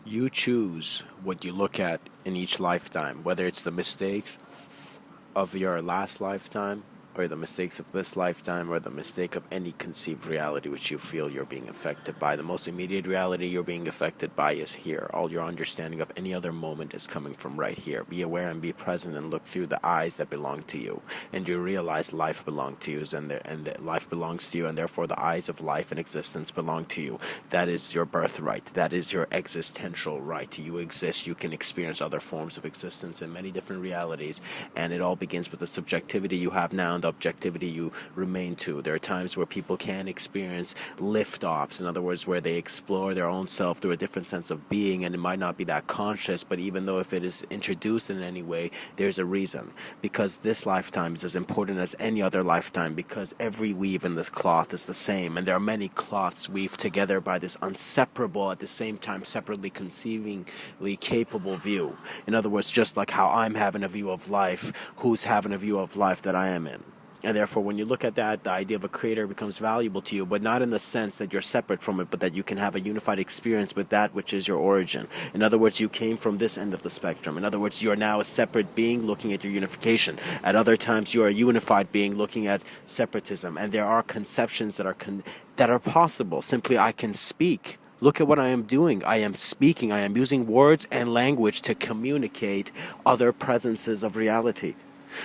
You choose what you look at in each lifetime, whether it's the mistakes of your last lifetime, or the mistakes of this lifetime, or the mistake of any conceived reality which you feel you're being affected by. The most immediate reality you're being affected by is here. All your understanding of any other moment is coming from right here. Be aware and be present and look through the eyes that belong to you. And you realize life belongs to you, and life belongs to you, and therefore the eyes of life and existence belong to you. That is your birthright. That is your existential right. You exist. You can experience other forms of existence in many different realities, and it all begins with the subjectivity you have now and the objectivity you remain to. There are times where people can experience lift-offs, in other words, where they explore their own self through a different sense of being, and it might not be that conscious, but even though if it is introduced in any way, there's a reason. Because this lifetime is as important as any other lifetime, because every weave in this cloth is the same, and there are many cloths weaved together by this inseparable, at the same time separately conceivingly capable view. In other words, just like how I'm having a view of life, who's having a view of life that I am in. And therefore, when you look at that, the idea of a creator becomes valuable to you, but not in the sense that you're separate from it, but that you can have a unified experience with that which is your origin. In other words, you came from this end of the spectrum. In other words, you are now a separate being looking at your unification. At other times, you are a unified being looking at separatism. And there are conceptions that are possible. Simply, I can speak. Look at what I am doing. I am speaking. I am using words and language to communicate other presences of reality.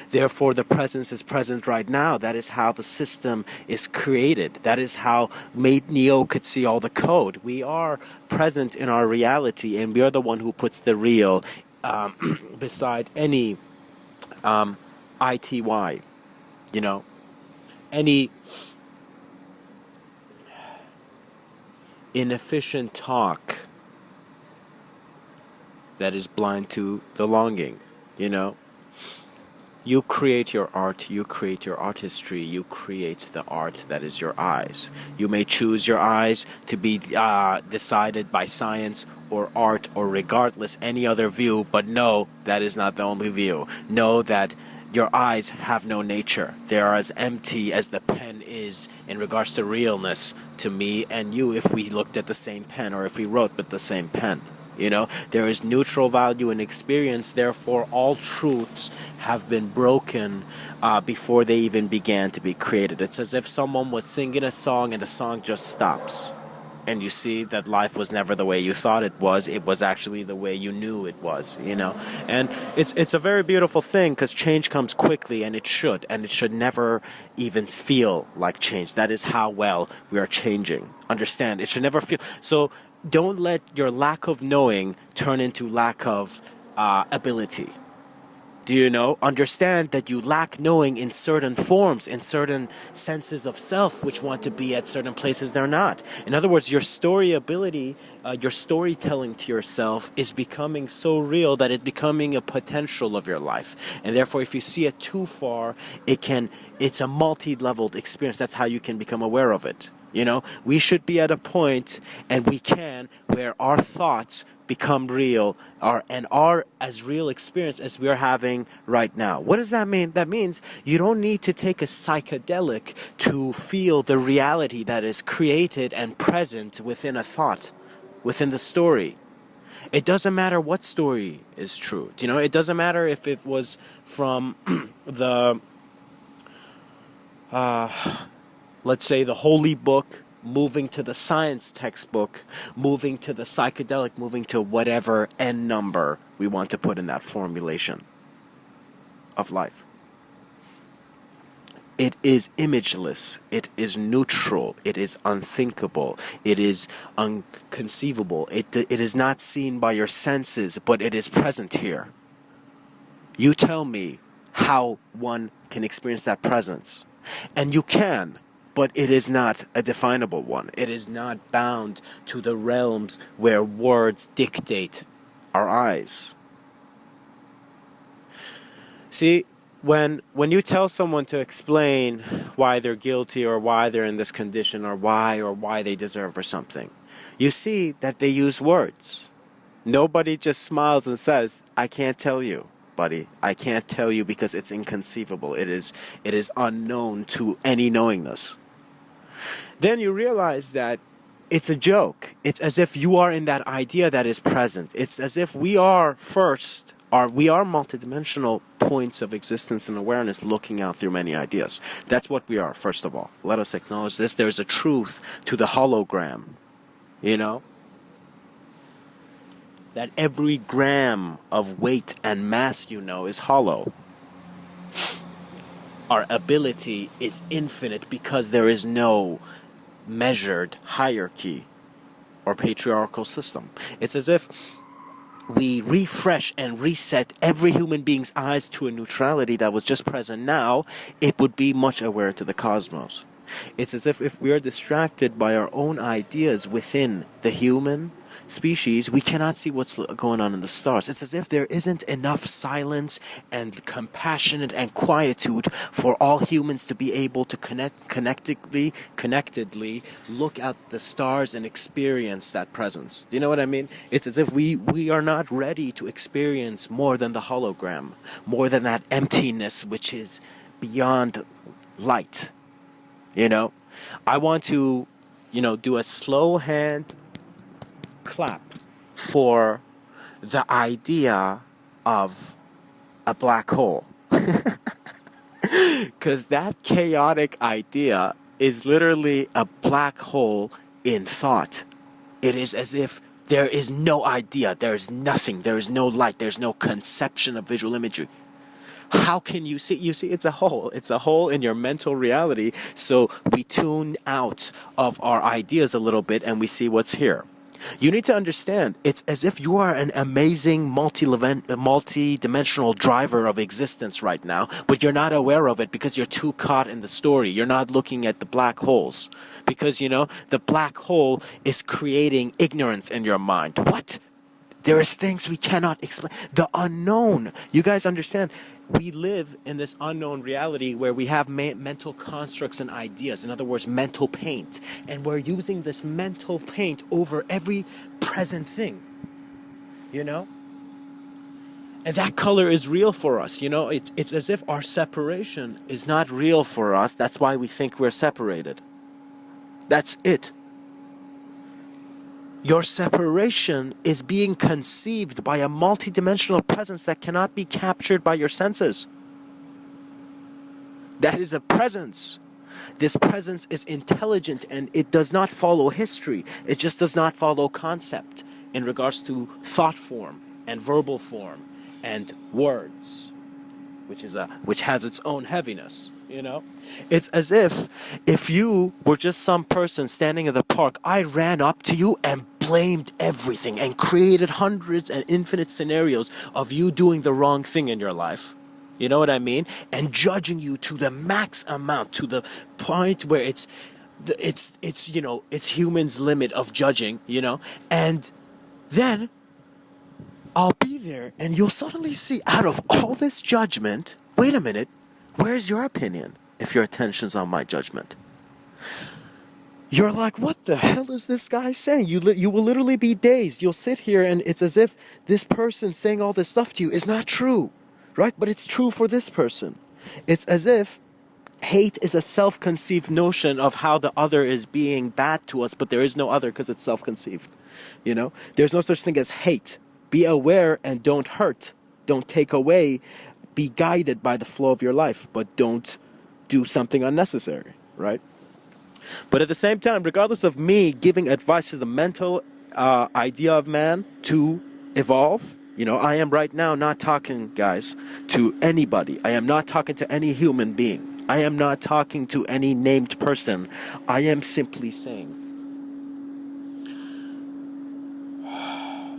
Therefore, the presence is present right now. That is how the system is created. That is how Neo could see all the code. We are present in our reality, and we are the one who puts the real beside any ITY. Any inefficient talk that is blind to the longing. You create your art, you create your artistry, you create the art that is your eyes. You may choose your eyes to be decided by science or art or regardless any other view, but no, that is not the only view. Know that your eyes have no nature. They are as empty as the pen is in regards to realness to me and you if we looked at the same pen or if we wrote with the same pen. There is neutral value in experience, therefore all truths have been broken before they even began to be created. It's as if someone was singing a song and the song just stops. And you see that life was never the way you thought it was actually the way you knew it was, And it's a very beautiful thing because change comes quickly, and it should never even feel like change. That is how well we are changing. Understand, it should never feel so. Don't let your lack of knowing turn into lack of ability. Do you know? Understand that you lack knowing in certain forms, in certain senses of self, which want to be at certain places they're not. In other words, your story ability, your storytelling to yourself is becoming so real that it's becoming a potential of your life. And therefore, if you see it too far, it's a multi-leveled experience. That's how you can become aware of it. We should be at a point, and we can, where our thoughts become real and are as real experience as we are having right now. What does that mean? That means you don't need to take a psychedelic to feel the reality that is created and present within a thought, within the story. It doesn't matter what story is true. It doesn't matter if it was from the let's say the holy book, moving to the science textbook, moving to the psychedelic, moving to whatever n number we want to put in that formulation of life. It is imageless, it is neutral, it is unthinkable, it is unconceivable, it is not seen by your senses, but it is present here. You tell me how one can experience that presence. And you can. But it is not a definable one. It is not bound to the realms where words dictate our eyes. See, when you tell someone to explain why they're guilty or why they're in this condition or why they deserve or something, you see that they use words. Nobody just smiles and says, I can't tell you, buddy. I can't tell you because it's inconceivable. It is unknown to any knowingness. Then you realize that It's a joke. It's as if you are in that idea that is present. It's as if we are we are multidimensional points of existence and awareness looking out through many ideas. That's what we are, first of all. Let us acknowledge this. There's a truth to the hologram, you know? That every gram of weight and mass is hollow. Our ability is infinite because there is no measured hierarchy or patriarchal system. It's as if we refresh and reset every human being's eyes to a neutrality that was just present now, it would be much aware to the cosmos. It's as if we are distracted by our own ideas within the human species, we cannot see what's going on in the stars. It's as if there isn't enough silence and compassion and quietude for all humans to be able to connectedly look at the stars and experience that presence. Do you know what I mean? It's as if we are not ready to experience more than the hologram, more than that emptiness which is beyond light. You know, I want to, do a slow hand clap for the idea of a black hole. Because that chaotic idea is literally a black hole in thought. It is as if there is no idea, there is nothing, there is no light, there's no conception of visual imagery. How can you see? You see, it's a hole. It's a hole in your mental reality. So we tune out of our ideas a little bit and we see what's here. You need to understand, it's as if you are an amazing multi-dimensional driver of existence right now, but you're not aware of it because you're too caught in the story. You're not looking at the black holes. Because, the black hole is creating ignorance in your mind. What? There is things we cannot explain. The unknown. You guys understand? We live in this unknown reality where we have mental constructs and ideas. In other words, mental paint. And we're using this mental paint over every present thing. And that color is real for us. It's as if our separation is not real for us. That's why we think we're separated. That's it. Your separation is being conceived by a multidimensional presence that cannot be captured by your senses. That is a presence. This presence is intelligent and it does not follow history. It just does not follow concept in regards to thought form and verbal form and words, which has its own heaviness. It's as if you were just some person standing in the park, I ran up to you and blamed everything and created hundreds and infinite scenarios of you doing the wrong thing in your life. You know what I mean? And judging you to the max amount, to the point where it's humans' limit of judging, and then I'll be there and you'll suddenly see, out of all this judgment, wait a minute, where's your opinion if your attention's on my judgment? You're like, what the hell is this guy saying? You will literally be dazed. You'll sit here and it's as if this person saying all this stuff to you is not true, right? But it's true for this person. It's as if hate is a self-conceived notion of how the other is being bad to us, but there is no other because it's self-conceived. There's no such thing as hate. Be aware and don't hurt. Don't take away. Be guided by the flow of your life, but don't do something unnecessary, right? But at the same time, regardless of me giving advice to the mental idea of man to evolve, I am right now not talking, guys, to anybody. I am not talking to any human being. I am not talking to any named person. I am simply saying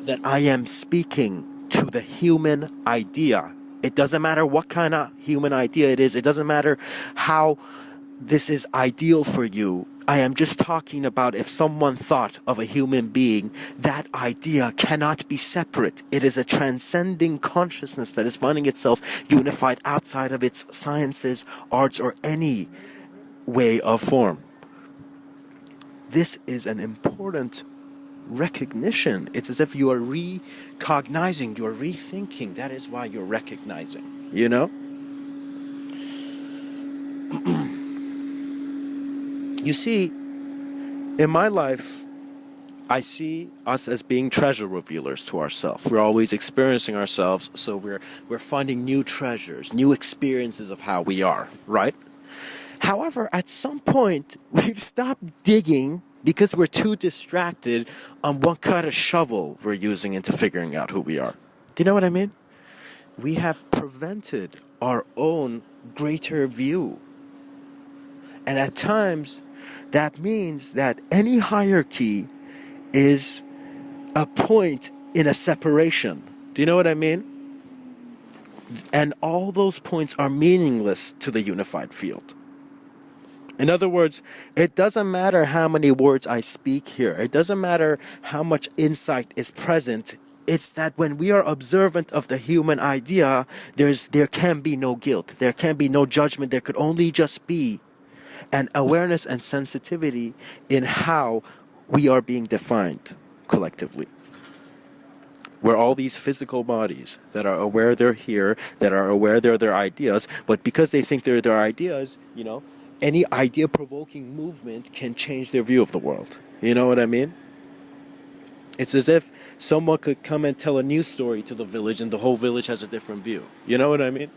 that I am speaking to the human idea. It doesn't matter what kind of human idea it is. It doesn't matter how this is ideal for you. I am just talking about if someone thought of a human being, that idea cannot be separate. It is a transcending consciousness that is finding itself unified outside of its sciences, arts, or any way of form. This is an important recognition. It's as if you are recognizing, you're rethinking. That is why you're recognizing, You see, in my life, I see us as being treasure revealers to ourselves. We're always experiencing ourselves, so we're finding new treasures, new experiences of how we are, right? However, at some point, we've stopped digging because we're too distracted on what kind of shovel we're using into figuring out who we are. Do you know what I mean? We have prevented our own greater view. And at times, that means that any hierarchy is a point in a separation. Do you know what I mean? And all those points are meaningless to the unified field. In other words, it doesn't matter how many words I speak here. It doesn't matter how much insight is present. It's that when we are observant of the human idea, there can be no guilt. There can be no judgment. There could only just be an awareness and sensitivity in how we are being defined collectively. We're all these physical bodies that are aware they're here, that are aware they're their ideas, but because they think they're their ideas, any idea-provoking movement can change their view of the world. You know what I mean? It's as if someone could come and tell a news story to the village and the whole village has a different view. You know what I mean?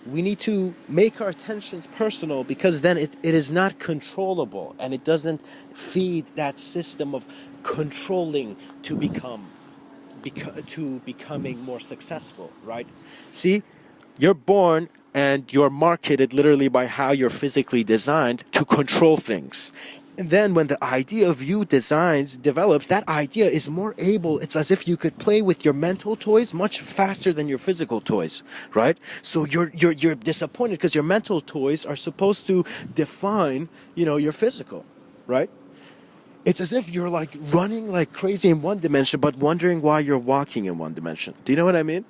We need to make our tensions personal, because then it is not controllable, and it doesn't feed that system of controlling to becoming more successful, right? See, you're born and you're marketed literally by how you're physically designed to control things. And then when the idea of you develops, that idea is more able, it's as if you could play with your mental toys much faster than your physical toys, right? So you're disappointed because your mental toys are supposed to define, your physical, right? It's as if you're like running like crazy in one dimension, but wondering why you're walking in one dimension. Do you know what I mean?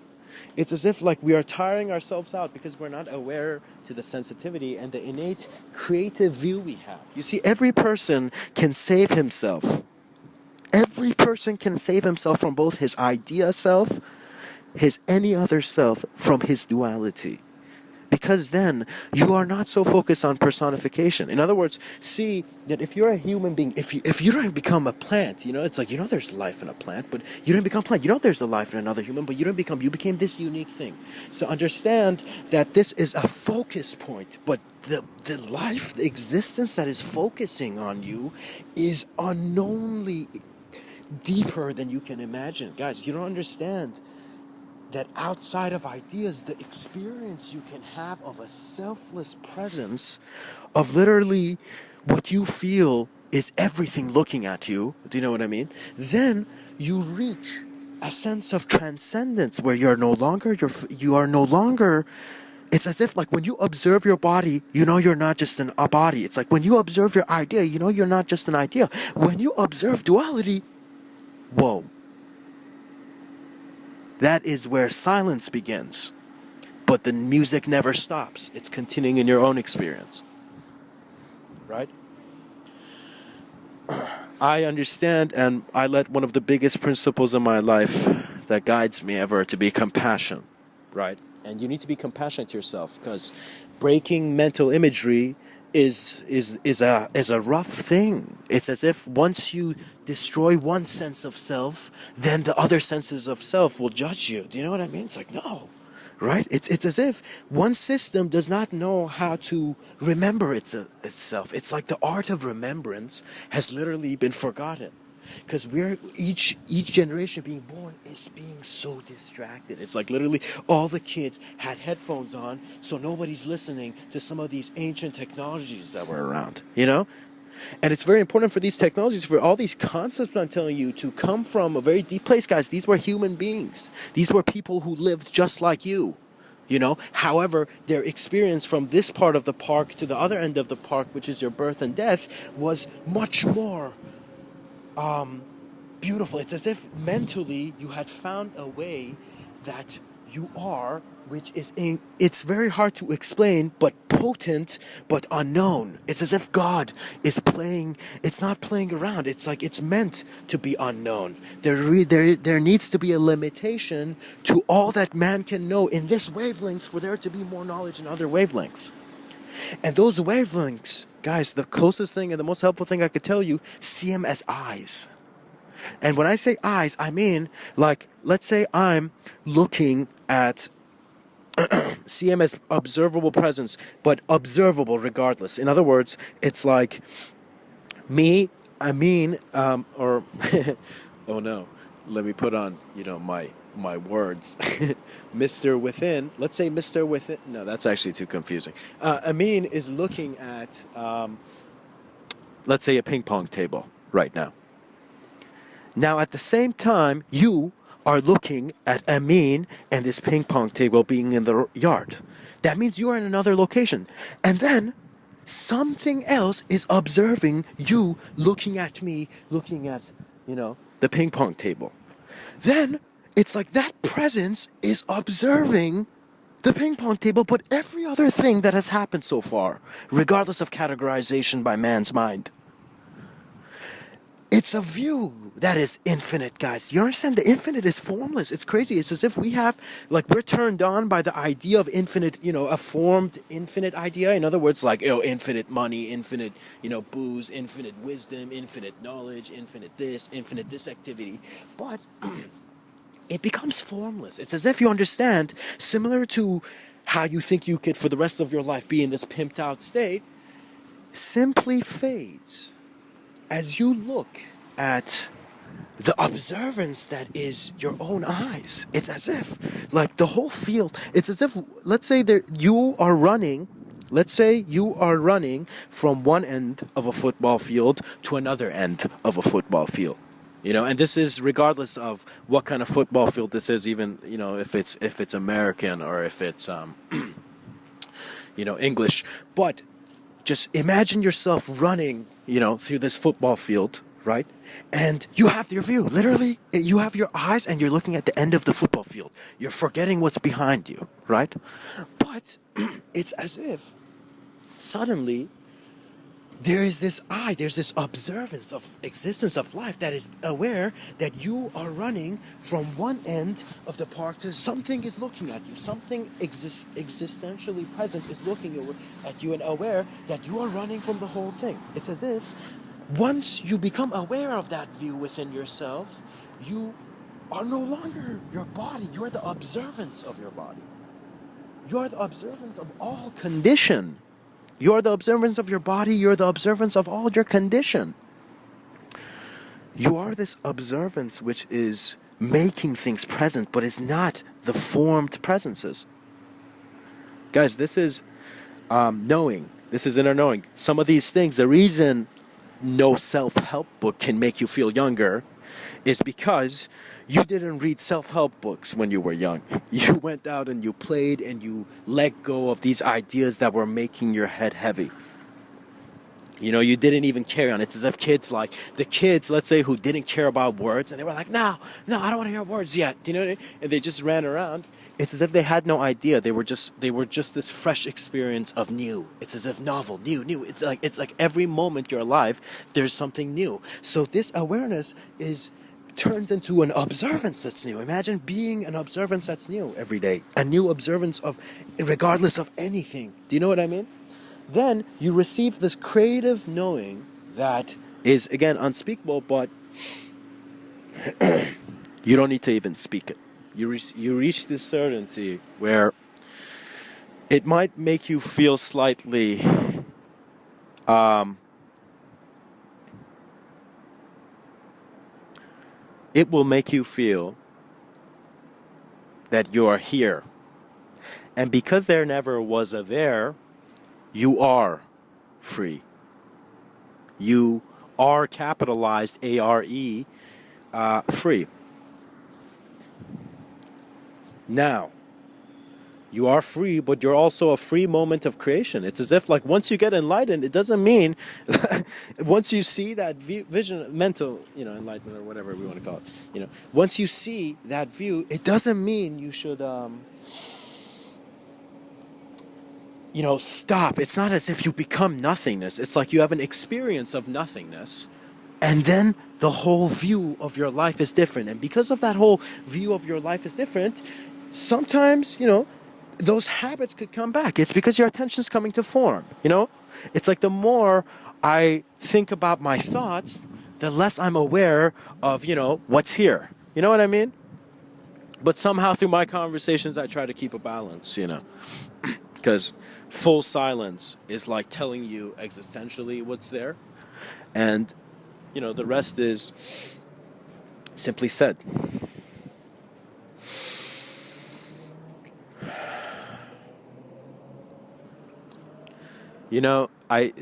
It's as if like we are tiring ourselves out because we're not aware to the sensitivity and the innate creative view we have. You see, every person can save himself. Every person can save himself from both his idea self, his any other self, from his duality. Because then you are not so focused on personification. In other words, see that if you're a human being, if you don't become a plant, it's like, there's life in a plant, but you don't become a plant. There's a life in another human, but you became this unique thing. So understand that this is a focus point, but the life, the existence that is focusing on you is unknownly deeper than you can imagine. Guys, you don't understand that outside of ideas, the experience you can have of a selfless presence, of literally what you feel is everything looking at you, do you know what I mean? Then you reach a sense of transcendence where you are no longer, it's as if like when you observe your body, you're not just a body. It's like when you observe your idea, you're not just an idea. When you observe duality, whoa. That is where silence begins. But the music never stops. It's continuing in your own experience. Right? I understand, and I let one of the biggest principles in my life that guides me ever to be compassion. Right? And you need to be compassionate to yourself, because breaking mental imagery is a rough thing. It's as if once you destroy one sense of self, then the other senses of self will judge you. Do you know what I mean? It's like, no, right? It's as if one system does not know how to remember itself. It's like the art of remembrance has literally been forgotten. Because each generation being born is being so distracted. It's like literally all the kids had headphones on, so nobody's listening to some of these ancient technologies that were around, And it's very important for these technologies, for all these concepts I'm telling you, to come from a very deep place, guys. These were human beings. These were people who lived just like you. However, their experience from this part of the park to the other end of the park, which is your birth and death, was much more beautiful. It's as if mentally you had found a way that you are, which is it's very hard to explain, but potent, but unknown. It's as if God is playing. It's not playing around. It's like it's meant to be unknown. There needs to be a limitation to all that man can know in this wavelength for there to be more knowledge in other wavelengths. And those wavelengths, guys, the closest thing and the most helpful thing I could tell you, see them as eyes. And when I say eyes, I mean, like, let's say I'm looking at CM as observable presence, but observable regardless. In other words, it's like me, I mean, or oh no, let me put on, my words. Mr. Within, let's say Mr. Within. No, that's actually too confusing. Amin is looking at, let's say, a ping pong table right now. Now, at the same time, you are looking at Amin and this ping pong table being in the yard. That means you are in another location. And then something else is observing you looking at me, looking at, the ping pong table. Then it's like that presence is observing the ping pong table, but every other thing that has happened so far, regardless of categorization by man's mind. It's a view that is infinite, guys. You understand? The infinite is formless. It's crazy. It's as if we're turned on by the idea of infinite, a formed infinite idea. In other words, like, infinite money, infinite, booze, infinite wisdom, infinite knowledge, infinite this activity. But it becomes formless. It's as if you understand, similar to how you think you could, for the rest of your life, be in this pimped out state, simply fades as you look at the observance that is your own eyes. It's as if, like, the whole field, it's as if, let's say you are running from one end of a football field to another end of a football field. And this is regardless of what kind of football field this is, even, if it's American or if it's, English. But just imagine yourself running, through this football field, right? And you have your view. Literally, you have your eyes and you're looking at the end of the football field. You're forgetting what's behind you, right? But it's as if suddenly there's this observance of existence of life that is aware that you are running from one end of the park to something is looking at you. Something existentially present is looking at you and aware that you are running from the whole thing. It's as if once you become aware of that view within yourself, you are no longer your body. You are the observance of your body. You are the observance of all condition. You are the observance of your body. You're the observance of all your condition. You are this observance which is making things present, but is not the formed presences. Guys, this is knowing. This is inner knowing. Some of these things, the reason no self-help book can make you feel younger is because you didn't read self-help books when you were young. You went out and you played and you let go of these ideas that were making your head heavy. You didn't even carry on. It's as if the kids, let's say, who didn't care about words, and they were like, no, I don't want to hear words yet. And they just ran around. It's as if they had no idea. They were just this fresh experience of new. It's as if novel, new. It's like every moment you're alive, there's something new. So this awareness turns into an observance that's new. Imagine being an observance that's new every day. A new observance of, regardless of anything. Do you know what I mean? Then you receive this creative knowing that is, again, unspeakable, but you don't need to even speak it. You reach this certainty where it might make you feel slightly it will make you feel that you are here. And because there never was a there, you are free. You are capitalized A-R-E, free. Now, you are free, but you're also a free moment of creation. It's as if, like, once you get enlightened, it doesn't mean once you see that vision, mental, enlightenment or whatever we want to call it, once you see that view, it doesn't mean you should, stop. It's not as if you become nothingness. It's like you have an experience of nothingness, and then the whole view of your life is different. And because of that whole view of your life is different, sometimes, those habits could come back. It's because your attention's coming to form, It's like the more I think about my thoughts, the less I'm aware of, what's here. You know what I mean? But somehow through my conversations, I try to keep a balance, because full silence is like telling you existentially what's there. And, the rest is simply said.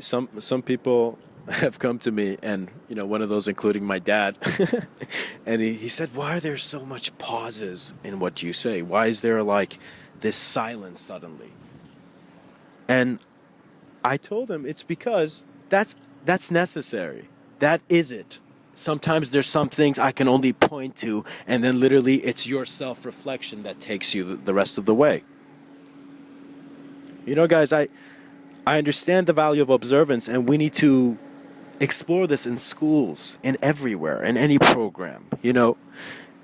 Some people have come to me, and one of those including my dad, and he said, "Why are there so much pauses in what you say? Why is there like this silence suddenly?" And I told him it's because that's necessary. That is it. Sometimes there's some things I can only point to, and then literally it's your self-reflection that takes you the rest of the way. Guys, I understand the value of observance, and we need to explore this in schools, in everywhere, in any program.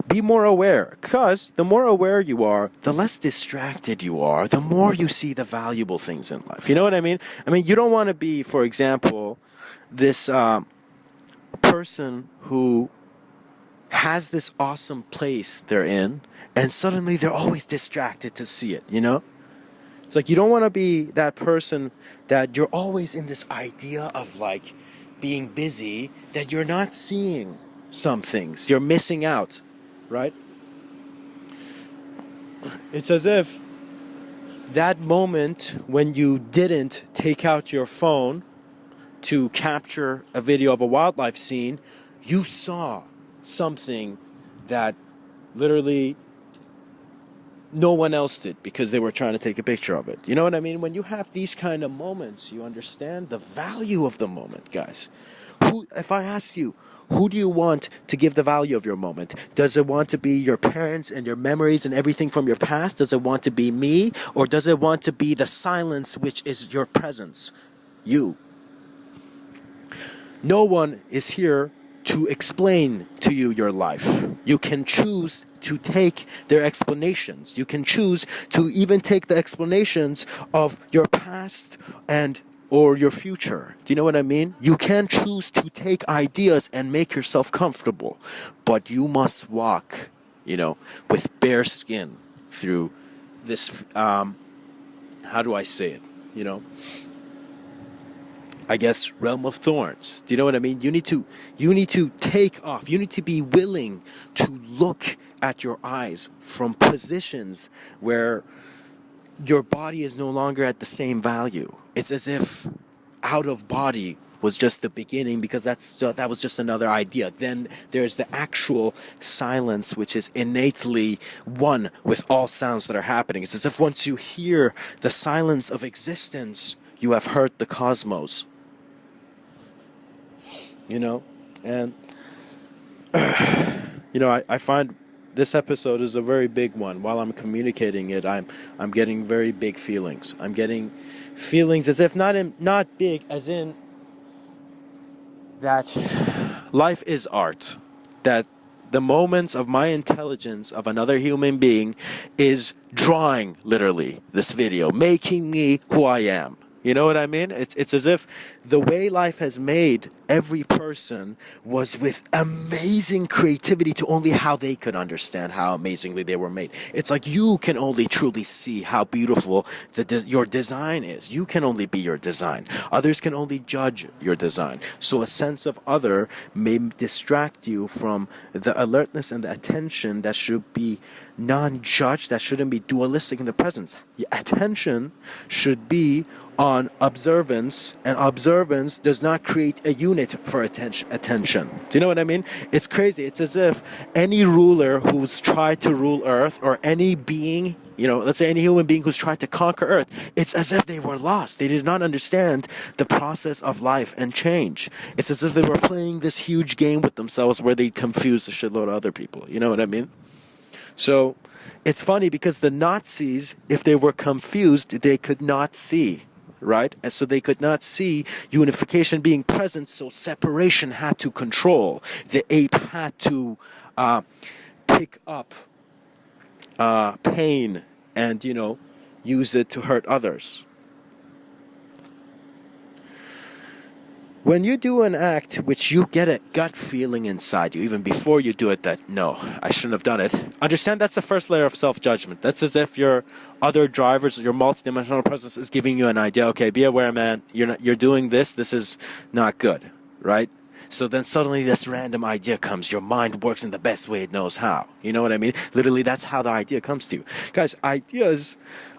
Be more aware, because the more aware you are, the less distracted you are, the more you see the valuable things in life. You know what I mean? You don't want to be, for example, this person who has this awesome place they're in, and suddenly they're always distracted to see it, It's like you don't want to be that person that you're always in this idea of like being busy, that you're not seeing some things. You're missing out, right? It's as if that moment when you didn't take out your phone to capture a video of a wildlife scene, you saw something that literally no one else did because they were trying to take a picture of it. You know what I mean? When you have these kind of moments, you understand the value of the moment, guys. If I ask you, who do you want to give the value of your moment? Does it want to be your parents and your memories and everything from your past? Does it want to be me? Or does it want to be the silence which is your presence? You. No one is here to explain to you your life. You can choose to take their explanations. You can choose to even take the explanations of your past or your future. Do you know what I mean? You can choose to take ideas and make yourself comfortable, but you must walk, with bare skin through this, how do I say it? I guess realm of thorns. Do you know what I mean? You need to take off. You need to be willing to look at your eyes from positions where your body is no longer at the same value. It's as if out of body was just the beginning, because that was just another idea. Then there's the actual silence, which is innately one with all sounds that are happening. It's as if once you hear the silence of existence, you have heard the cosmos. And I find this episode is a very big one. While I'm communicating it, I'm getting very big feelings. I'm getting feelings as if not big, as in that life is art. That the moments of my intelligence of another human being is drawing literally this video, making me who I am. You know what I mean? It's as if the way life has made every person was with amazing creativity to only how they could understand how amazingly they were made. It's like you can only truly see how beautiful your design is. You can only be your design. Others can only judge your design. So a sense of other may distract you from the alertness and the attention that should be non-judged, that shouldn't be dualistic in the presence. Attention should be on observance, and observance does not create a unit for attention. Do you know what I mean? It's crazy. It's as if any ruler who's tried to rule Earth, or any being, let's say any human being who's tried to conquer Earth, it's as if they were lost. They did not understand the process of life and change. It's as if they were playing this huge game with themselves where they confuse a shitload of other people. You know what I mean? So it's funny because the Nazis, if they were confused, they could not see. Right? And so they could not see unification being present, so separation had to control. The ape had to pick up pain and, use it to hurt others. When you do an act which you get a gut feeling inside you, even before you do it, that no, I shouldn't have done it, understand that's the first layer of self-judgment. That's as if your other drivers, your multidimensional presence is giving you an idea. Okay, be aware, man, you're doing this. This is not good, right? So then suddenly this random idea comes. Your mind works in the best way it knows how. You know what I mean? Literally, that's how the idea comes to you. Guys, ideas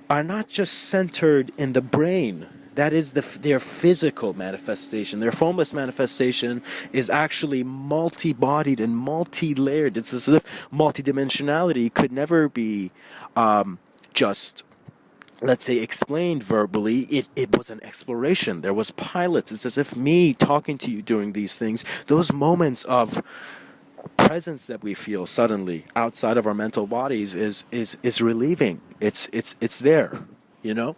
are not just centered in the brain. That is their physical manifestation. Their formless manifestation is actually multi-bodied and multi-layered. It's as if multidimensionality could never be just, let's say, explained verbally. It was an exploration. There was pilots. It's as if me talking to you during these things, those moments of presence that we feel suddenly outside of our mental bodies is relieving. It's there, you know?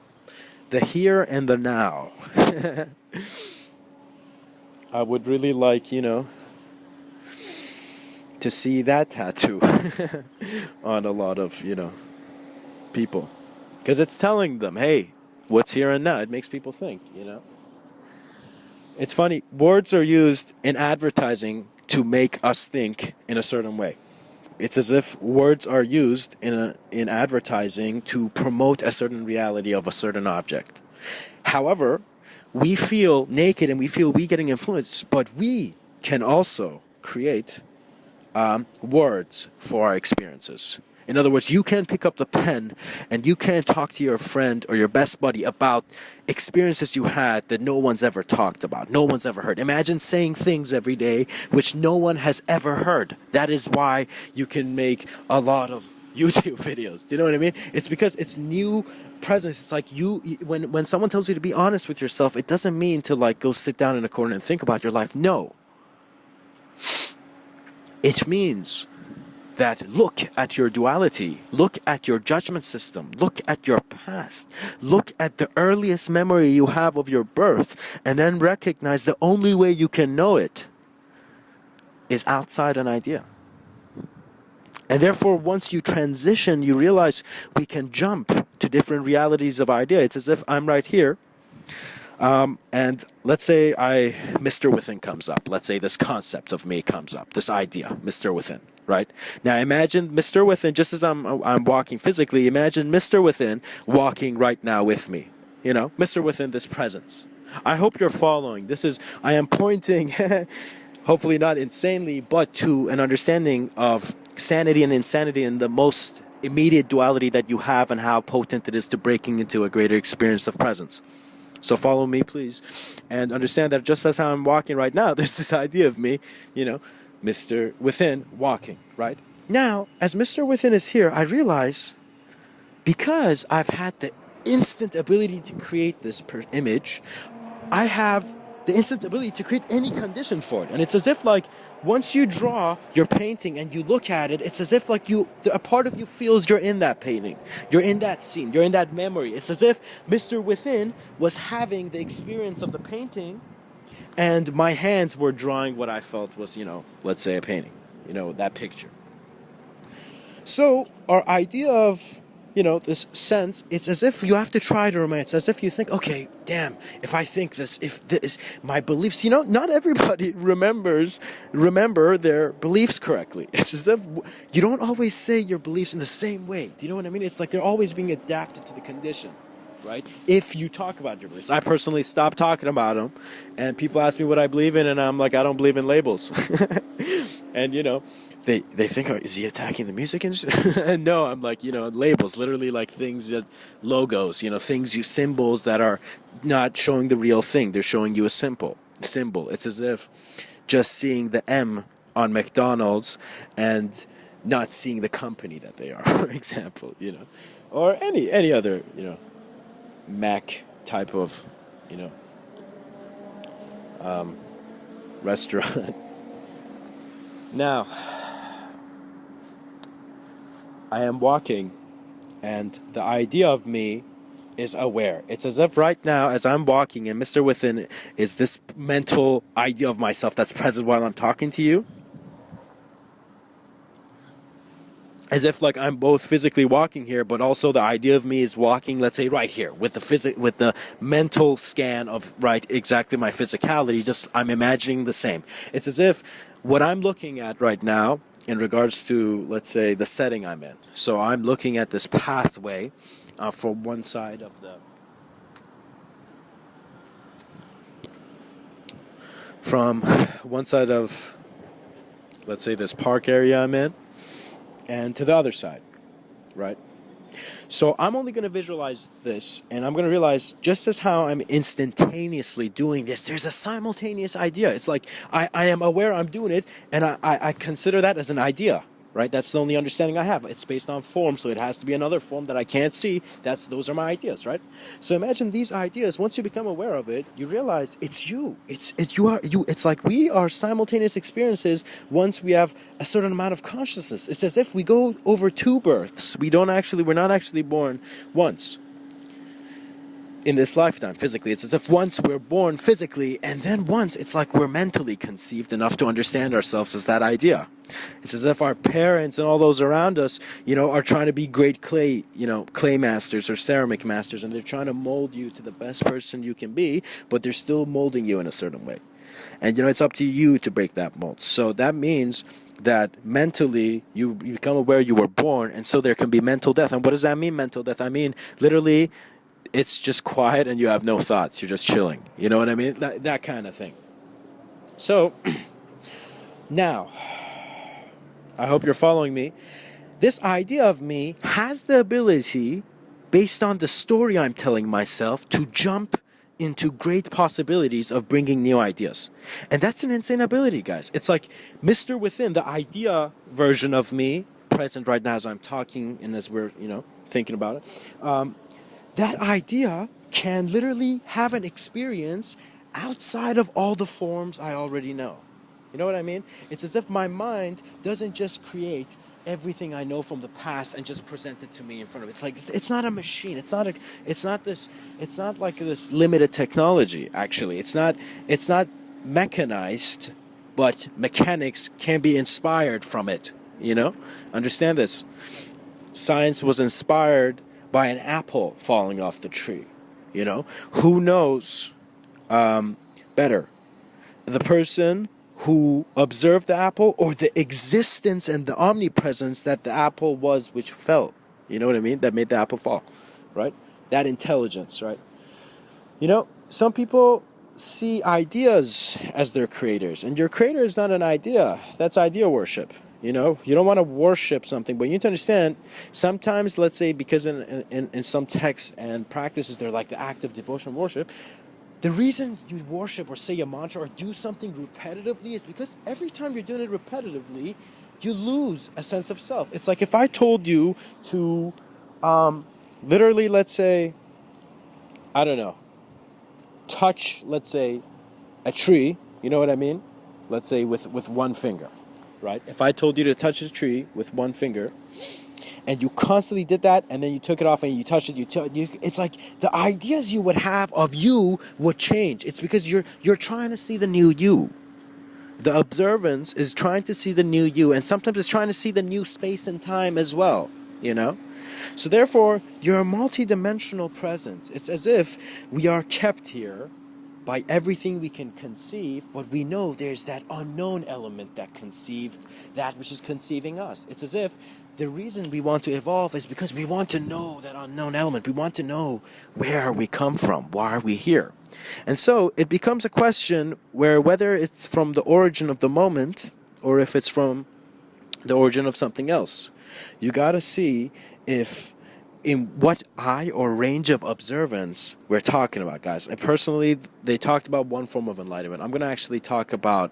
The here and the now. I would really like, to see that tattoo on a lot of, people. Because it's telling them, hey, what's here and now? It makes people think, It's funny, words are used in advertising to make us think in a certain way. It's as if words are used in advertising to promote a certain reality of a certain object. However, we feel naked and we feel we getting influenced, but we can also create words for our experiences. In other words, you can pick up the pen and you can talk to your friend or your best buddy about experiences you had that no one's ever talked about, no one's ever heard. Imagine saying things every day which no one has ever heard. That is why you can make a lot of YouTube videos. Do you know what I mean? It's because it's new presence. It's like when someone tells you to be honest with yourself, it doesn't mean to like go sit down in a corner and think about your life. No. It means that look at your duality, look at your judgment system, look at your past, look at the earliest memory you have of your birth, and then recognize the only way you can know it is outside an idea. And therefore, once you transition, you realize we can jump to different realities of idea. It's as if I'm right here, and let's say Mr.Within comes up. Let's say this concept of me comes up, this idea, Mr.Within. Right? Now imagine Mr.Within, just as I'm walking physically, imagine Mr.Within walking right now with me. Mr.Within, this presence. I hope you're following. I am pointing, hopefully not insanely, but to an understanding of sanity and insanity in the most immediate duality that you have and how potent it is to breaking into a greater experience of presence. So follow me, please, and understand that just as I'm walking right now, there's this idea of me, Mr. Within walking, right? Now, as Mr. Within is here, I realize because I've had the instant ability to create this image, I have the instant ability to create any condition for it. And it's as if like once you draw your painting and you look at it, it's as if like a part of you feels you're in that painting. You're in that scene. You're in that memory. It's as if Mr. Within was having the experience of the painting and my hands were drawing what I felt was, let's say a painting, that picture. So our idea of, this sense, it's as if you have to try to remember. It's as if you think, okay, damn, if I think this, my beliefs, not everybody remember their beliefs correctly. It's as if you don't always say your beliefs in the same way. Do you know what I mean? It's like they're always being adapted to the condition. Right? If you talk about your beliefs. I personally stopped talking about them, and people ask me what I believe in, and I'm like, I don't believe in labels. And, they think, oh, is he attacking the music industry? No, I'm like, labels, literally like things that, logos, symbols that are not showing the real thing. They're showing you a symbol. It's as if just seeing the M on McDonald's and not seeing the company that they are, for example, or any other, Mac type of, restaurant. Now, I am walking, and the idea of me is aware. It's as if right now, as I'm walking, and Mr. Within is this mental idea of myself that's present while I'm talking to you. as if like I'm both physically walking here, but also the idea of me is walking, let's say, right here with the mental scan of right exactly my physicality. Just I'm imagining the same. It's as if what I'm looking at right now in regards to, let's say, the setting I'm in. So I'm looking at this pathway from one side of the from one side of, let's say, this park area I'm in, and to the other side, right? So I'm only going to visualize this, and I'm going to realize just as how I'm instantaneously doing this, there's a simultaneous idea. It's like I am aware I'm doing it, and I consider that as an idea, right? That's the only understanding I have. It's based on form, so it has to be another form that I can't see. Those are my ideas, right? So imagine these ideas. Once you become aware of it, you realize it's you. It's like we are simultaneous experiences. Once we have a certain amount of consciousness, it's as if we go over two births. We're not actually born once in this lifetime physically. It's as if once we're born physically, and then once it's like we're mentally conceived enough to understand ourselves as that idea. It's as if our parents and all those around us, are trying to be great clay masters or ceramic masters, and they're trying to mold you to the best person you can be, but they're still molding you in a certain way. And it's up to you to break that mold. So that means that mentally you become aware you were born, and so there can be mental death. And what does that mean, mental death? I mean, literally, it's just quiet and you have no thoughts. You're just chilling. You know what I mean? That kind of thing. So, now, I hope you're following me. This idea of me has the ability, based on the story I'm telling myself, to jump into great possibilities of bringing new ideas. And that's an insane ability, guys. It's like Mr. Within, the idea version of me, present right now as I'm talking and as we're, thinking about it. That idea can literally have an experience outside of all the forms I already know. You know what I mean? It's as if my mind doesn't just create everything I know from the past and just present it to me in front of it. It's like it's not a machine. It's not like this limited technology, actually. It's not mechanized, but mechanics can be inspired from it, Understand this. Science was inspired by an apple falling off the tree, Who knows better? The person who observed the apple, or the existence and the omnipresence that the apple was which fell? You know what I mean? That made the apple fall, right? That intelligence, right? Some people see ideas as their creators, and your creator is not an idea. That's idea worship. You don't want to worship something, but you need to understand, sometimes, let's say, because in some texts and practices, they're like the act of devotion worship, the reason you worship or say a mantra or do something repetitively is because every time you're doing it repetitively, you lose a sense of self. It's like if I told you to literally, let's say, I don't know, touch, let's say, a tree, you know what I mean? Let's say with one finger. Right? If I told you to touch a tree with one finger, and you constantly did that, and then you took it off and you touched it, it's like the ideas you would have of you would change. It's because you're trying to see the new you. The observance is trying to see the new you, and sometimes it's trying to see the new space and time as well, So therefore, you're a multidimensional presence. It's as if we are kept here by everything we can conceive, but we know there's that unknown element that conceived that which is conceiving us. It's as if the reason we want to evolve is because we want to know that unknown element. We want to know where we come from, why are we here? And so it becomes a question where whether it's from the origin of the moment or if it's from the origin of something else, you gotta see in what eye or range of observance we're talking about, guys. And personally, they talked about one form of enlightenment. I'm going to actually talk about,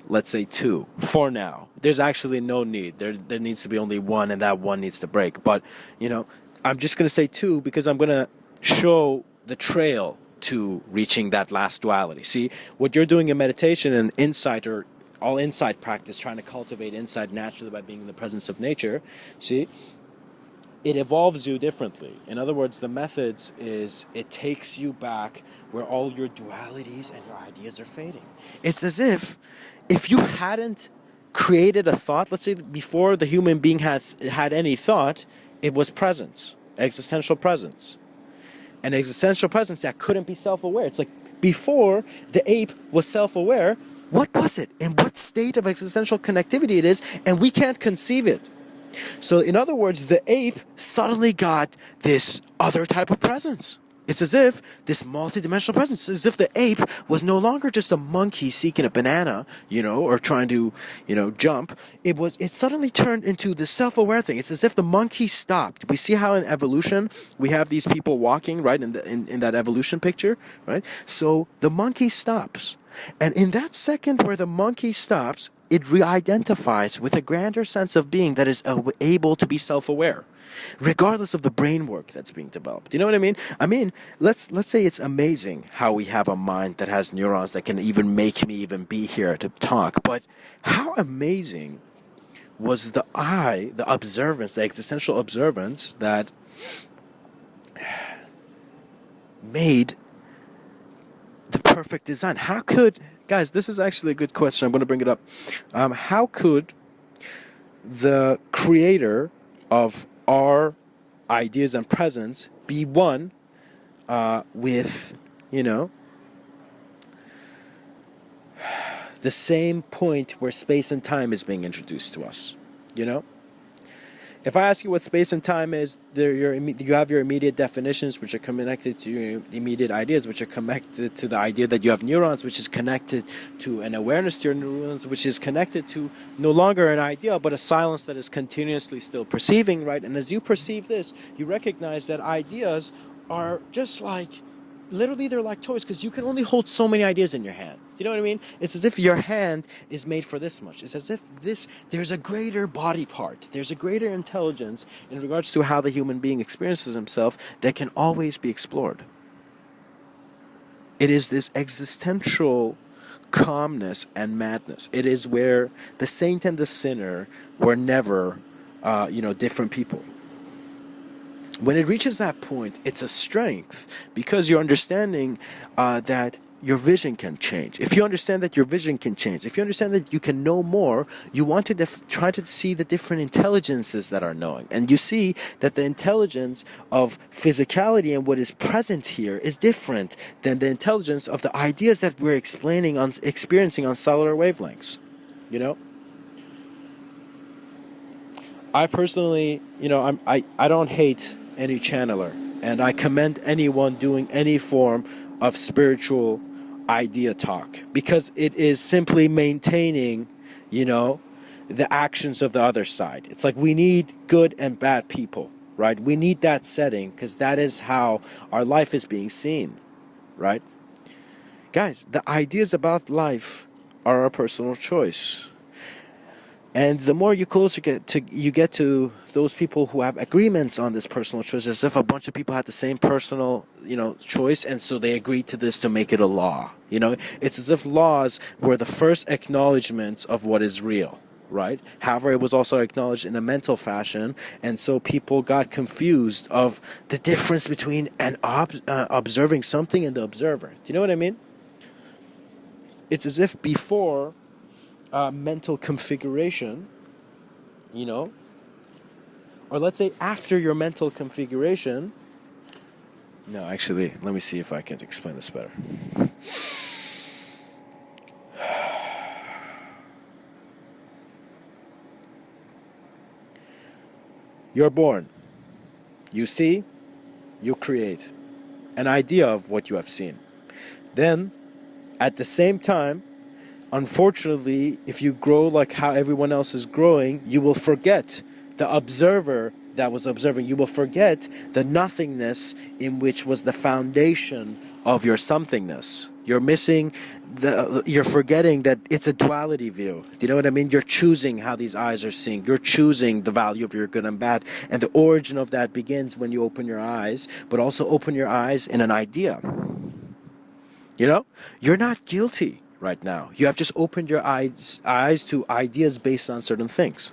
let's say, two for now. There's actually no need. There needs to be only one, and that one needs to break. But, I'm just going to say two because I'm going to show the trail to reaching that last duality. See, what you're doing in meditation and insight, or all insight practice, trying to cultivate insight naturally by being in the presence of nature, see, it evolves you differently. In other words, the methods is it takes you back where all your dualities and your ideas are fading. It's as if you hadn't created a thought. Let's say before the human being had any thought, it was presence, existential presence. An existential presence that couldn't be self-aware. It's like before the ape was self-aware, what was it? In what state of existential connectivity it is, and we can't conceive it. So in other words, the ape suddenly got this other type of presence. It's as if this multidimensional presence, as if the ape was no longer just a monkey seeking a banana, or trying to, jump. It suddenly turned into the self-aware thing. It's as if the monkey stopped. We see how in evolution we have these people walking, right, in that evolution picture, right? So the monkey stops. And in that second where the monkey stops, it re-identifies with a grander sense of being that is able to be self-aware, regardless of the brain work that's being developed. You know what I mean? I mean, let's say it's amazing how we have a mind that has neurons that can even make me even be here to talk. But how amazing was the eye, the observance, the existential observance that made the perfect design? How could, guys, this is actually a good question. I'm going to bring it up. How could the creator of our ideas and presence be one with, the same point where space and time is being introduced to us? If I ask you what space and time is, you have your immediate definitions, which are connected to your immediate ideas, which are connected to the idea that you have neurons, which is connected to an awareness to your neurons, which is connected to no longer an idea, but a silence that is continuously still perceiving, right? And as you perceive this, you recognize that ideas are just like, literally they're like toys, because you can only hold so many ideas in your hand. You know what I mean? It's as if your hand is made for this much. It's as if there's a greater body part. There's a greater intelligence in regards to how the human being experiences himself that can always be explored. It is this existential calmness and madness. It is where the saint and the sinner were never, different people. When it reaches that point, it's a strength, because you're understanding that your vision can change. If you understand that your vision can change, if you understand that you can know more, you want to try to see the different intelligences that are knowing. And you see that the intelligence of physicality and what is present here is different than the intelligence of the ideas that we're experiencing on cellular wavelengths. I personally, I don't hate any channeler, and I commend anyone doing any form of spiritual idea talk, because it is simply maintaining, the actions of the other side. It's like we need good and bad people, right? We need that setting, because that is how our life is being seen, right? Guys, the ideas about life are a personal choice. And the more you get to those people who have agreements on this personal choice, as if a bunch of people had the same personal, choice, and so they agreed to this to make it a law. It's as if laws were the first acknowledgments of what is real, right? However, it was also acknowledged in a mental fashion, and so people got confused of the difference between observing something and the observer. Do you know what I mean? It's as if before mental configuration, or let's say after your mental configuration. No, actually, let me see if I can explain this better. You're born. You see, you create an idea of what you have seen. Then, at the same time, unfortunately, if you grow like how everyone else is growing, you will forget the observer that was observing. You will forget the nothingness in which was the foundation of your somethingness. You're forgetting that it's a duality view. Do you know what I mean? You're choosing how these eyes are seeing. You're choosing the value of your good and bad. And the origin of that begins when you open your eyes, but also open your eyes in an idea. You're not guilty right now. You have just opened your eyes to ideas based on certain things.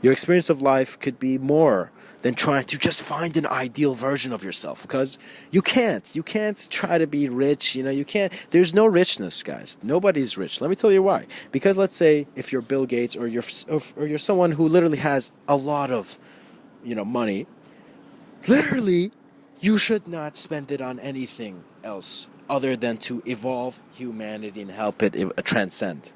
Your experience of life could be more than trying to just find an ideal version of yourself, because you can't try to be rich. You can't. There's no richness, guys. Nobody's rich. Let me tell you why. Because let's say if you're Bill Gates, or you're someone who literally has a lot of money, literally you should not spend it on anything else other than to evolve humanity and help it transcend.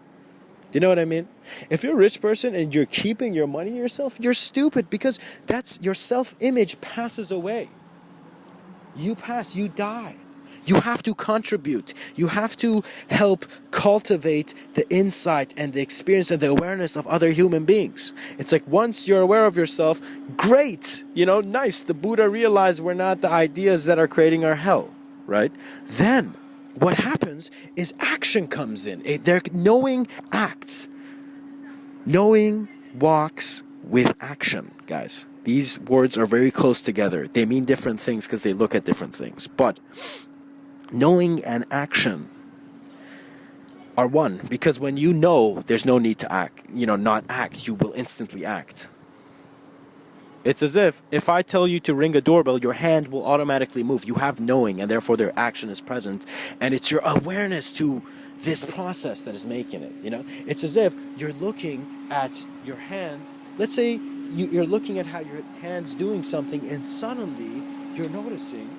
Do you know what I mean? If you're a rich person and you're keeping your money yourself, you're stupid, because that's your self-image passes away. You die. You have to contribute. You have to help cultivate the insight and the experience and the awareness of other human beings. It's like, once you're aware of yourself, great, nice. The Buddha realized we're not the ideas that are creating our hell, right? Then what happens is action comes in. They're knowing acts. Knowing walks with action, guys. These words are very close together. They mean different things because they look at different things. But knowing and action are one. Because when you know, there's no need to act. Not act. You will instantly act. It's as if I tell you to ring a doorbell, your hand will automatically move. You have knowing, and therefore their action is present. And it's your awareness to this process that is making it. It's as if you're looking at your hand. Let's say you're looking at how your hand's doing something, and suddenly you're noticing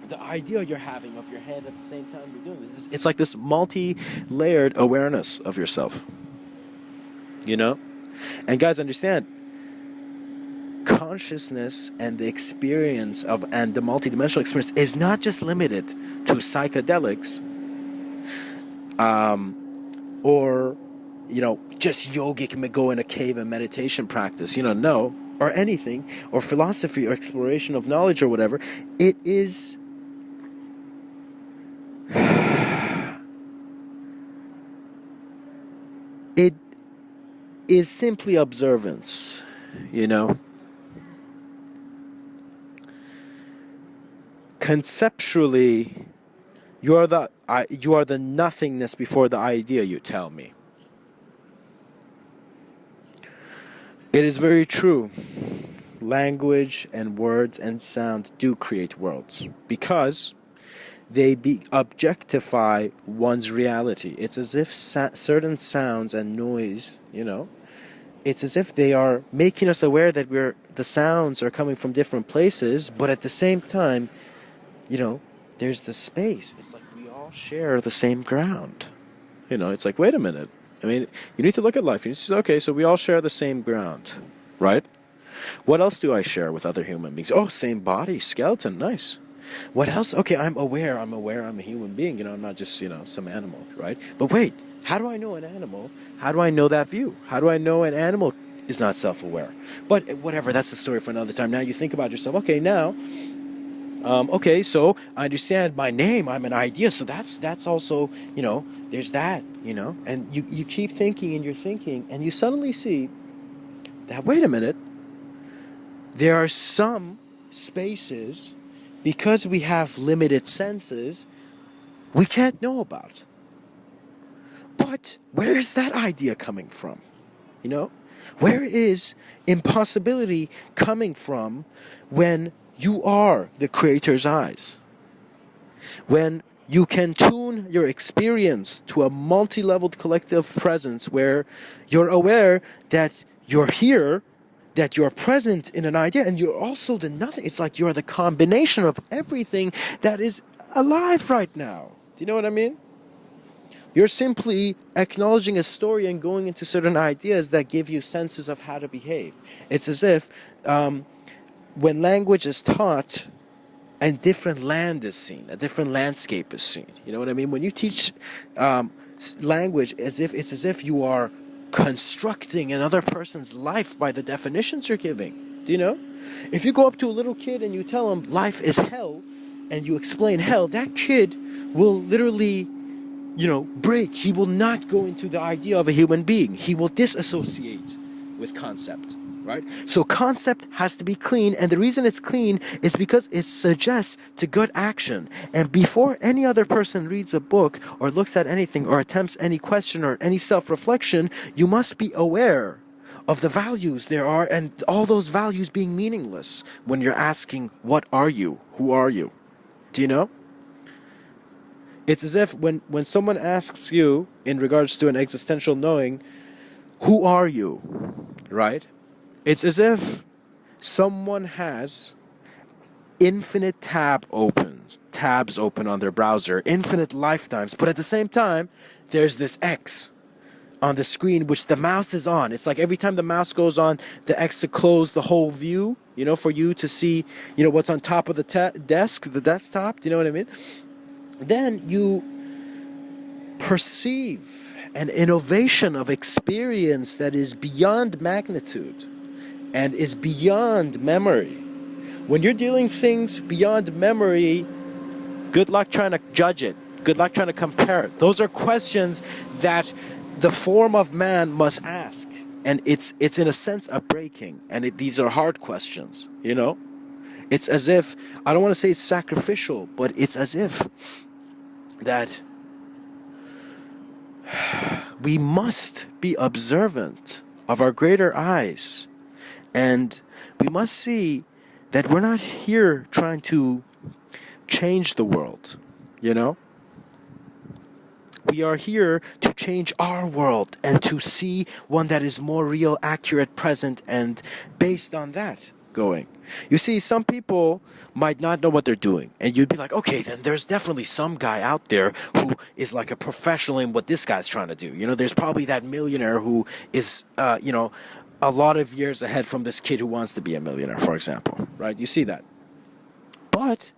the idea you're having of your hand at the same time you're doing this. It's like this multi-layered awareness of yourself. And guys, understand, consciousness and the experience and the multidimensional experience is not just limited to psychedelics, or just yogic, go in a cave and meditation practice, no, or anything, or philosophy or exploration of knowledge or whatever. It is simply observance, Conceptually, you are the nothingness before the idea, you tell me. It is very true. Language and words and sound do create worlds, because they objectify one's reality. It's as if certain sounds and noise, it's as if they are making us aware that the sounds are coming from different places, but at the same time, there's the space. It's like we all share the same ground. It's like, wait a minute. I mean, you need to look at life. You need to say, okay, so we all share the same ground, right? What else do I share with other human beings? Oh, same body, skeleton, nice. What else? Okay, I'm aware I'm a human being. I'm not just, some animal, right? But wait, how do I know an animal? How do I know that view? How do I know an animal is not self-aware? But whatever, that's a story for another time. Now you think about yourself, okay, now... okay, so I understand my name, I'm an idea, so that's also, there's that, and you keep thinking and you're thinking, and you suddenly see that, wait a minute, there are some spaces, because we have limited senses, we can't know about. But where is that idea coming from? Where is impossibility coming from when you are the creator's eyes? When you can tune your experience to a multi-leveled collective presence where you're aware that you're here, that you're present in an idea, and you're also the nothing. It's like you're the combination of everything that is alive right now. Do you know what I mean? You're simply acknowledging a story and going into certain ideas that give you senses of how to behave. It's as if when language is taught, a different land is seen, a different landscape is seen. You know what I mean? When you teach language, it's as if you are constructing another person's life by the definitions you're giving. Do you know? If you go up to a little kid and you tell him life is hell, and you explain hell, that kid will literally, break. He will not go into the idea of a human being. He will disassociate with concept. Right? So concept has to be clean, and the reason it's clean is because it suggests to good action. And before any other person reads a book or looks at anything or attempts any question or any self-reflection, you must be aware of the values there are, and all those values being meaningless when you're asking, what are you? Who are you? Do you know? It's as if when someone asks you in regards to an existential knowing, who are you? Right? It's as if someone has infinite tabs open on their browser, infinite lifetimes, but at the same time, there's this X on the screen which the mouse is on. It's like every time the mouse goes on, the X to close the whole view, for you to see, what's on top of the the desktop, do you know what I mean? Then you perceive an innovation of experience that is beyond magnitude and is beyond memory. When you're doing things beyond memory, good luck trying to judge it. Good luck trying to compare it. Those are questions that the form of man must ask. And it's in a sense a breaking. And these are hard questions, It's as if, I don't want to say it's sacrificial, but it's as if that we must be observant of our greater eyes. And we must see that we're not here trying to change the world, We are here to change our world and to see one that is more real, accurate, present, and based on that going. You see, some people might not know what they're doing, and you'd be like, okay, then there's definitely some guy out there who is like a professional in what this guy's trying to do. There's probably that millionaire who is, a lot of years ahead from this kid who wants to be a millionaire, for example, right? You see that. But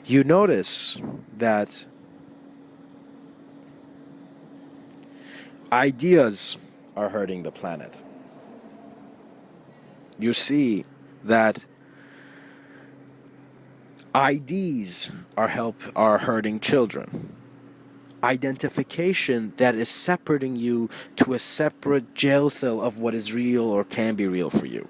you notice that ideas are hurting the planet. You see that IDs are hurting children. Identification that is separating you to a separate jail cell of what is real or can be real for you.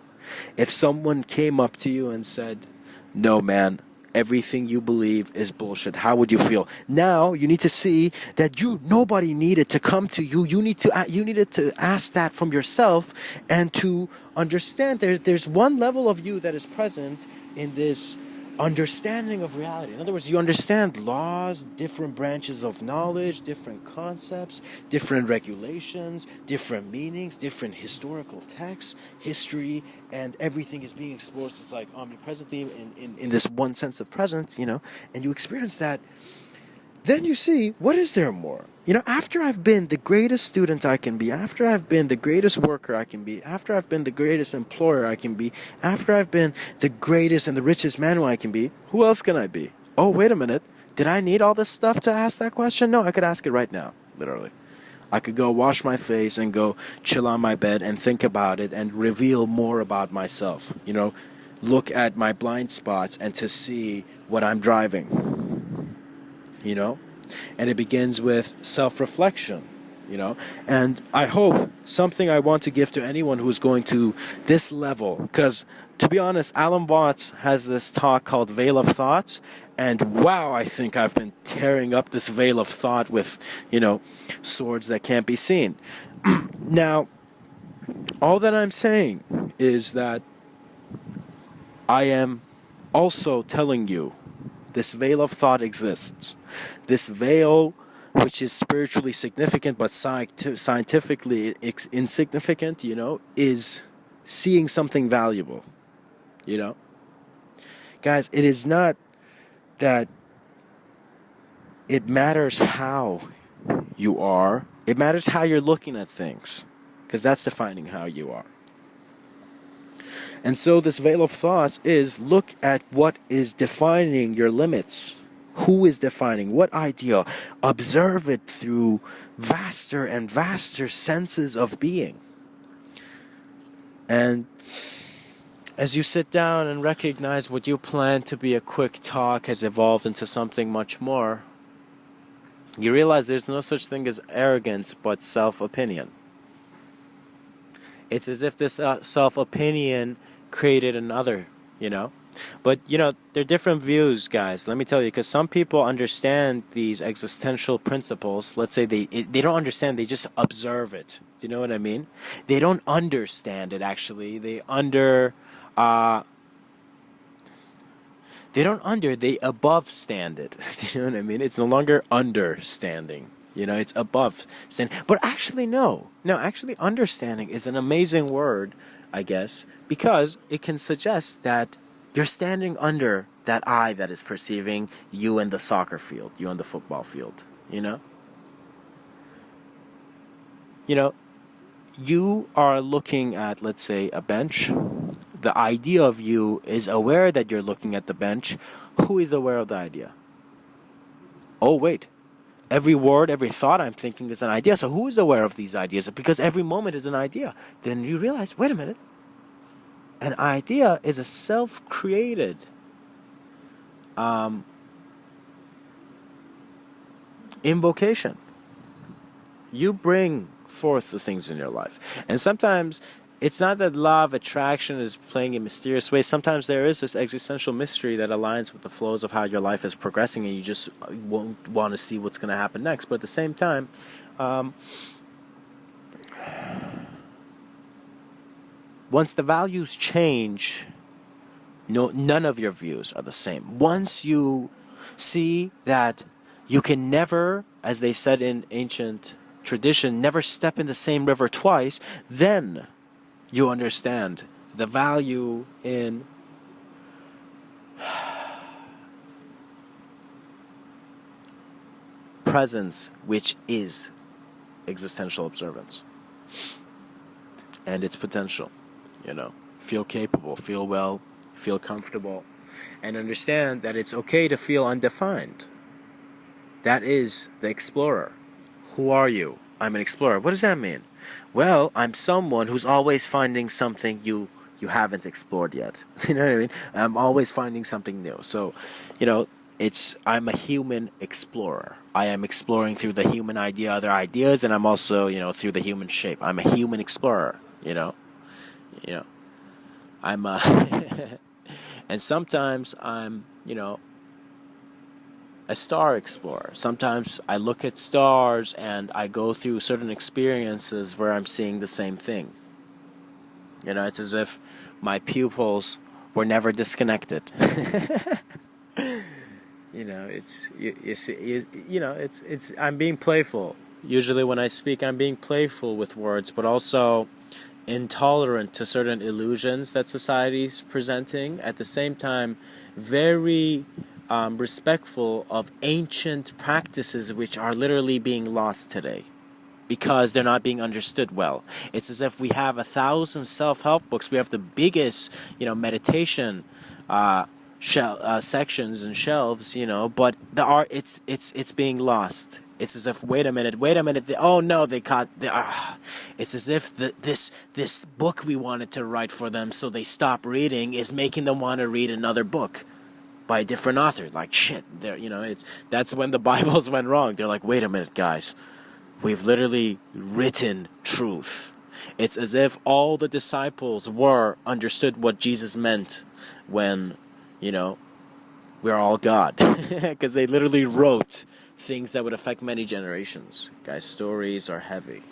If someone came up to you and said, no man, everything you believe is bullshit, how would you feel? Now you need to see that nobody needed to come to you. You needed to ask that from yourself and to understand there's one level of you that is present in this understanding of reality. In other words, you understand laws, different branches of knowledge, different concepts, different regulations, different meanings, different historical texts, history, and everything is being explored. It's like omnipresently in this one sense of present, and you experience that. Then you see, what is there more? After I've been the greatest student I can be, after I've been the greatest worker I can be, after I've been the greatest employer I can be, after I've been the greatest and the richest man who I can be, who else can I be? Oh, wait a minute. Did I need all this stuff to ask that question? No, I could ask it right now, literally. I could go wash my face and go chill on my bed and think about it and reveal more about myself. Look at my blind spots and to see what I'm driving. And it begins with self-reflection, and I hope something I want to give to anyone who's going to this level, because to be honest, Alan Watts has this talk called Veil of Thoughts, and wow, I think I've been tearing up this veil of thought with, swords that can't be seen. Now, all that I'm saying is that I am also telling you this veil of thought exists. This veil, which is spiritually significant but scientifically insignificant, is seeing something valuable. Guys, it is not that it matters how you are. It matters how you're looking at things, because that's defining how you are. And so this veil of thoughts is look at what is defining your limits. Who is defining what idea? Observe it through vaster and vaster senses of being. And as you sit down and recognize what you plan to be a quick talk has evolved into something much more, you realize there's no such thing as arrogance but self-opinion. It's as if this self-opinion created another, But, there are different views, guys. Let me tell you, because some people understand these existential principles. Let's say they don't understand, they just observe it. Do you know what I mean? They don't understand it, actually. They above stand it. Do you know what I mean? It's no longer understanding. It's above stand. But actually, no. No, actually, understanding is an amazing word, I guess, because it can suggest that you're standing under that eye that is perceiving you in the soccer field, you on the football field, you know? You know, you are looking at, let's say, a bench. The idea of you is aware that you're looking at the bench. Who is aware of the idea? Oh, wait. Every word, every thought I'm thinking is an idea. So who is aware of these ideas? Because every moment is an idea. Then you realize, wait a minute. An idea is a self-created invocation. You bring forth the things in your life. And sometimes it's not that law of attraction is playing in mysterious ways. Sometimes there is this existential mystery that aligns with the flows of how your life is progressing, and you just won't want to see what's going to happen next. But at the same time, once the values change, none of your views are the same. Once you see that you can never, as they said in ancient tradition, never step in the same river twice, then you understand the value in presence, which is existential observance and its potential. Feel capable, feel well, feel comfortable, and understand that it's okay to feel undefined. That is the explorer. Who are you? I'm an explorer. What does that mean? Well, I'm someone who's always finding something you haven't explored yet. You know what I mean? I'm always finding something new. So, I'm a human explorer. I am exploring through the human idea, other ideas, and I'm also, through the human shape. I'm a human explorer, I'm a and sometimes I'm, a star explorer. Sometimes I look at stars and I go through certain experiences where I'm seeing the same thing. It's as if my pupils were never disconnected. It's I'm being playful. Usually when I speak, I'm being playful with words, but also intolerant to certain illusions that society's presenting. At the same time, very respectful of ancient practices which are literally being lost today because they're not being understood well. It's as if we have 1,000 self-help books. We have the biggest, meditation sections and shelves, but the art, it's being lost. It's as if, wait a minute, they caught. It's as if this book we wanted to write for them, so they stop reading, is making them want to read another book by a different author. Like shit, that's when the Bibles went wrong. They're like, wait a minute, guys, we've literally written truth. It's as if all the disciples understood what Jesus meant when, we're all God, because they literally wrote things that would affect many generations. Guys, stories are heavy,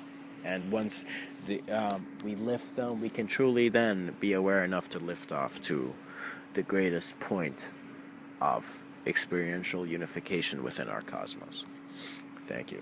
and once we lift them, we can truly then be aware enough to lift off to the greatest point of experiential unification within our cosmos. Thank you.